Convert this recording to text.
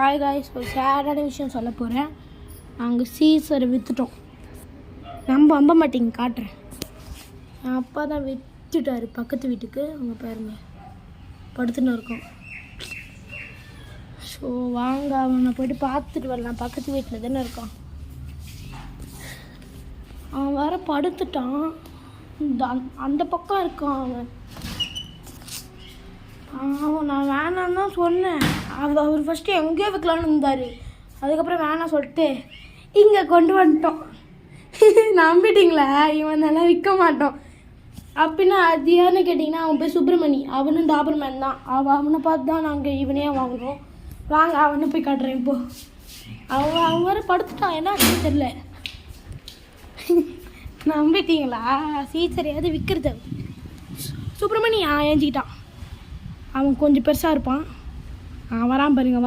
Hi guys, ஒரு சேடான விஷயம் சொல்ல போகிறேன். நாங்கள் சீசரை விற்றுட்டோம். நம்ம அம்ப மாட்டேங்க காட்டுறேன். என் அப்பா தான் விற்றுட்டார் பக்கத்து வீட்டுக்கு. அவங்க பாருங்க படுத்துன்னு இருக்கோம். ஸோ வாங்க அவனை போய்ட்டு பார்த்துட்டு வரலாம். பக்கத்து வீட்டில் தானே இருக்கான். அவன் வேற படுத்துட்டான். அந்த பக்கம் இருக்கான் அவன். நான் வேணான்னு தான் சொன்னேன். அவர் ஃபஸ்ட்டு எங்கேயோ வைக்கலான்னு இருந்தார். அதுக்கப்புறம் வேணாம் சொல்லிட்டு இங்கே கொண்டு வந்துட்டோம். நம்பிட்டீங்களா? இவன் நல்லா விற்க மாட்டோம் அப்படின்னா அது யாருன்னு கேட்டிங்கன்னா அவன் போய் சுப்பிரமணி. அவனும் டாபர்மேன் தான். அவனை பார்த்து தான் நாங்கள் இவனே வாங்கினோம். வாங்க அவனை போய் காட்டுறேன். இப்போது அவன் வேறு படுத்துட்டான். என்ன ஆச்சுன்னு தெரில. நம்பிட்டீங்களா? சீச்சரையாவது விற்கிறது. சுப்பிரமணி ஏஞ்சிக்கிட்டான். அவன் கொஞ்சம் பெருசாக இருப்பான். வரான் பாருங்க.